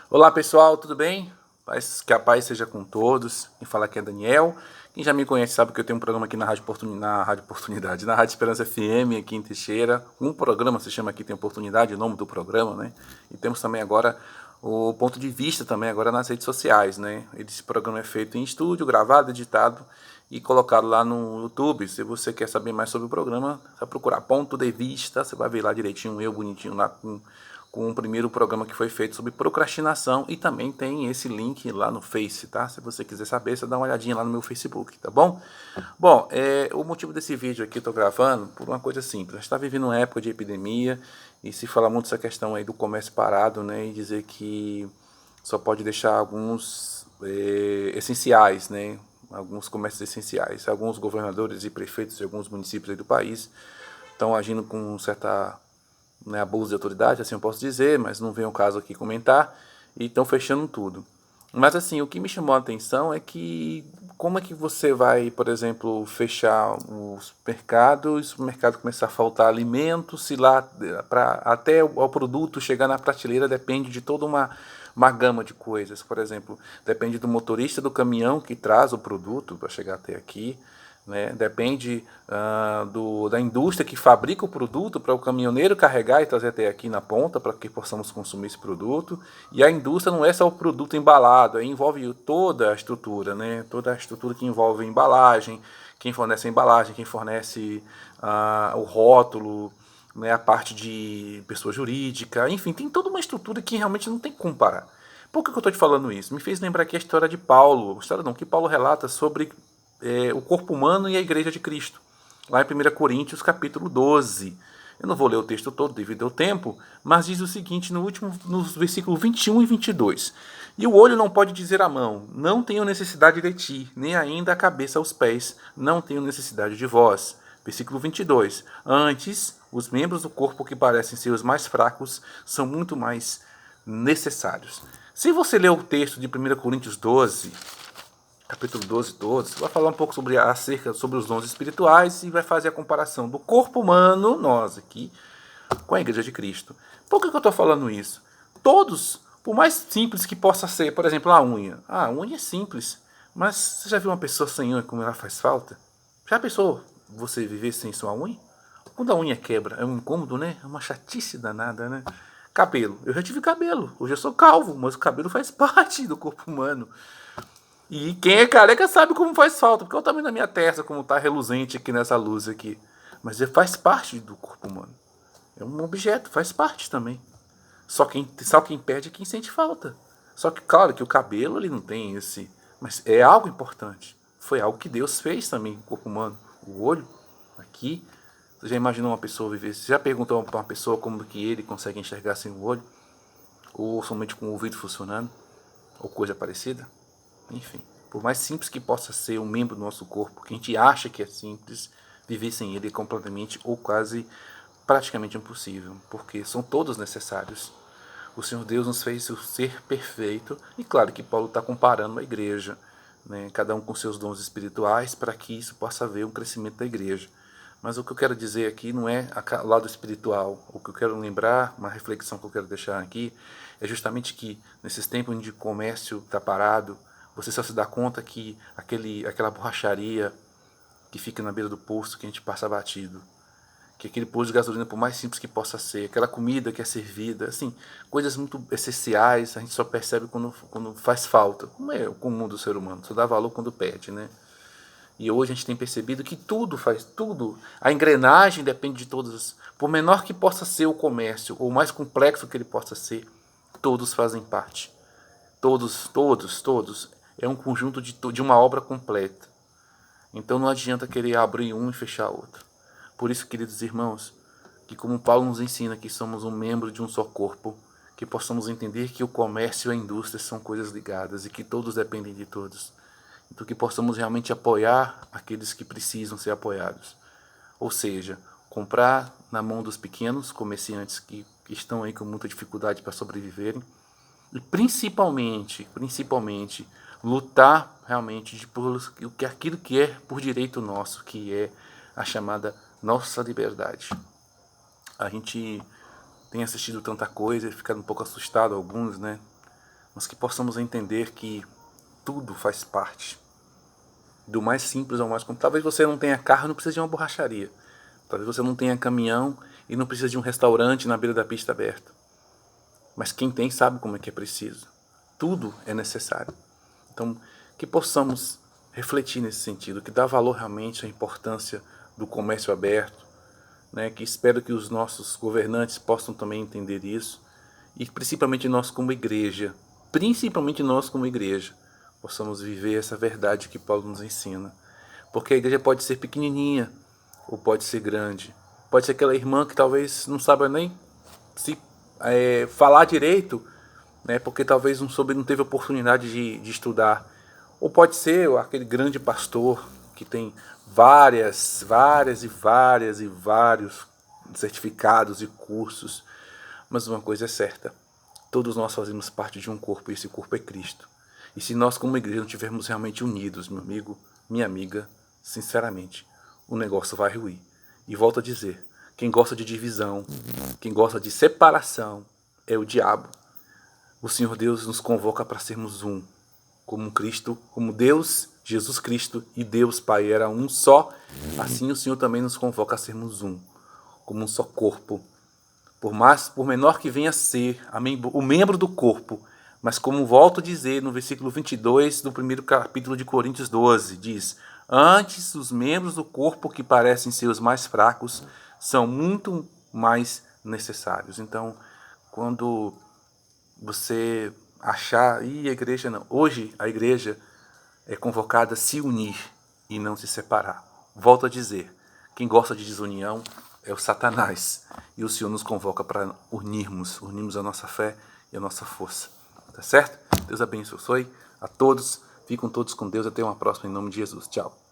Olá pessoal, tudo bem? Que a paz seja com todos. Quem fala aqui é Daniel. Quem já me conhece sabe que eu tenho um programa aqui na Rádio Esperança FM, aqui em Teixeira. Um programa se chama Aqui Tem Oportunidade, o nome do programa, né? E temos também agora o ponto de vista também agora nas redes sociais, né? Esse programa é feito em estúdio, gravado, editado e colocado lá no YouTube. Se você quer saber mais sobre o programa, é só procurar ponto de vista, você vai ver lá direitinho, eu bonitinho lá com o primeiro programa que foi feito sobre procrastinação e também tem esse link lá no Face, tá? Se você quiser saber, você dá uma olhadinha lá no meu Facebook, tá bom? Bom, o motivo desse vídeo aqui eu tô gravando por uma coisa simples. A gente está vivendo uma época de epidemia e se fala muito essa questão aí do comércio parado, né? E dizer que só pode deixar alguns essenciais, né? Alguns comércios essenciais. Alguns governadores e prefeitos de alguns municípios aí do país estão agindo com certa, né, abuso de autoridade, assim eu posso dizer, mas não vem ao caso aqui comentar, e estão fechando tudo. Mas assim, o que me chamou a atenção é que como é que você vai, por exemplo, fechar os mercados, o mercado começar a faltar alimento, se lá até o produto chegar na prateleira depende de toda uma gama de coisas. Por exemplo, depende do motorista do caminhão que traz o produto para chegar até aqui, né? Depende da indústria que fabrica o produto para o caminhoneiro carregar e trazer até aqui na ponta para que possamos consumir esse produto. E a indústria não é só o produto embalado, aí envolve toda a estrutura, né? Toda a estrutura que envolve a embalagem, quem fornece a embalagem, quem fornece o rótulo, né? A parte de pessoa jurídica, enfim, tem toda uma estrutura que realmente não tem como comparar. Por que eu estou te falando isso? Me fez lembrar aqui a história de Paulo, a história não, que Paulo relata sobre o corpo humano e a igreja de Cristo. Lá em 1 Coríntios, capítulo 12. Eu não vou ler o texto todo devido ao tempo, mas diz o seguinte nos versículos 21 e 22. E o olho não pode dizer à mão, não tenho necessidade de ti, nem ainda a cabeça aos pés, não tenho necessidade de vós. Versículo 22. Antes, os membros do corpo que parecem ser os mais fracos são muito mais necessários. Se você ler o texto de 1 Coríntios 12, capítulo 12 todos, vai falar um pouco sobre os dons espirituais e vai fazer a comparação do corpo humano, nós aqui, com a igreja de Cristo. Por que eu estou falando isso? Todos, por mais simples que possa ser, por exemplo, a unha. A unha é simples, mas você já viu uma pessoa sem unha como ela faz falta? Já pensou você viver sem sua unha? Quando a unha quebra, é um incômodo, né? É uma chatice danada, né? Cabelo. Eu já tive cabelo. Hoje eu sou calvo, mas o cabelo faz parte do corpo humano. E quem é careca sabe como faz falta, porque olha o tamanho da minha testa, como tá reluzente aqui nessa luz aqui. Mas ele faz parte do corpo humano. É um objeto, faz parte também. Só quem perde é quem sente falta. Só que, claro, que o cabelo ele não tem esse. Mas é algo importante. Foi algo que Deus fez também com o corpo humano. O olho, aqui. Você já imaginou uma pessoa viver? Você já perguntou para uma pessoa como que ele consegue enxergar sem o olho? Ou somente com o ouvido funcionando? Ou coisa parecida? Enfim, por mais simples que possa ser um membro do nosso corpo, que a gente acha que é simples, viver sem ele é completamente ou quase praticamente impossível, porque são todos necessários. O Senhor Deus nos fez o ser perfeito, e claro que Paulo está comparando a igreja, né, cada um com seus dons espirituais, para que isso possa haver um crescimento da igreja. Mas o que eu quero dizer aqui não é o lado espiritual. O que eu quero lembrar, uma reflexão que eu quero deixar aqui, é justamente que nesses tempos onde o comércio está parado, você só se dá conta que aquela borracharia que fica na beira do posto que a gente passa batido, que aquele posto de gasolina, por mais simples que possa ser, aquela comida que é servida, assim, coisas muito essenciais, a gente só percebe quando faz falta. Como é o comum do ser humano, só dá valor quando perde, né? E hoje a gente tem percebido que tudo, a engrenagem depende de todos, por menor que possa ser o comércio, ou mais complexo que ele possa ser, todos fazem parte. Todos. É um conjunto de uma obra completa. Então não adianta querer abrir um e fechar outro. Por isso, queridos irmãos, que como Paulo nos ensina que somos um membro de um só corpo, que possamos entender que o comércio e a indústria são coisas ligadas e que todos dependem de todos. Então que possamos realmente apoiar aqueles que precisam ser apoiados. Ou seja, comprar na mão dos pequenos comerciantes que estão aí com muita dificuldade para sobreviverem, e principalmente, lutar realmente por aquilo que é por direito nosso, que é a chamada nossa liberdade. A gente tem assistido tanta coisa e ficado um pouco assustado, alguns, né? mas que possamos entender que tudo faz parte, do mais simples ao mais complexo. Talvez você não tenha carro e não precisa de uma borracharia. Talvez você não tenha caminhão e não precisa de um restaurante na beira da pista aberta. Mas quem tem sabe como é que é preciso. Tudo é necessário. Então, que possamos refletir nesse sentido, que dá valor realmente à importância do comércio aberto, né? Que espero que os nossos governantes possam também entender isso, e principalmente nós como igreja, possamos viver essa verdade que Paulo nos ensina. Porque a igreja pode ser pequenininha ou pode ser grande. Pode ser aquela irmã que talvez não saiba nem se falar direito, né, porque talvez não teve oportunidade de estudar. Ou pode ser aquele grande pastor que tem vários certificados e cursos. Mas uma coisa é certa, todos nós fazemos parte de um corpo e esse corpo é Cristo. E se nós como igreja não estivermos realmente unidos, meu amigo, minha amiga, sinceramente, o negócio vai ruir. E volto a dizer, quem gosta de divisão, quem gosta de separação, é o diabo. O Senhor Deus nos convoca para sermos um, como Cristo, como Deus, Jesus Cristo e Deus Pai era um só, assim o Senhor também nos convoca a sermos um, como um só corpo. Por menor que venha a ser o membro do corpo, mas como volto a dizer no versículo 22 do primeiro capítulo de Coríntios 12, diz: antes os membros do corpo que parecem ser os mais fracos são muito mais necessários. Então, quando você achar, a igreja não, hoje a igreja é convocada a se unir e não se separar. Volto a dizer, quem gosta de desunião é o Satanás. E o Senhor nos convoca para unirmos a nossa fé e a nossa força. Tá certo? Deus abençoe a todos. Fiquem todos com Deus. Até uma próxima em nome de Jesus. Tchau.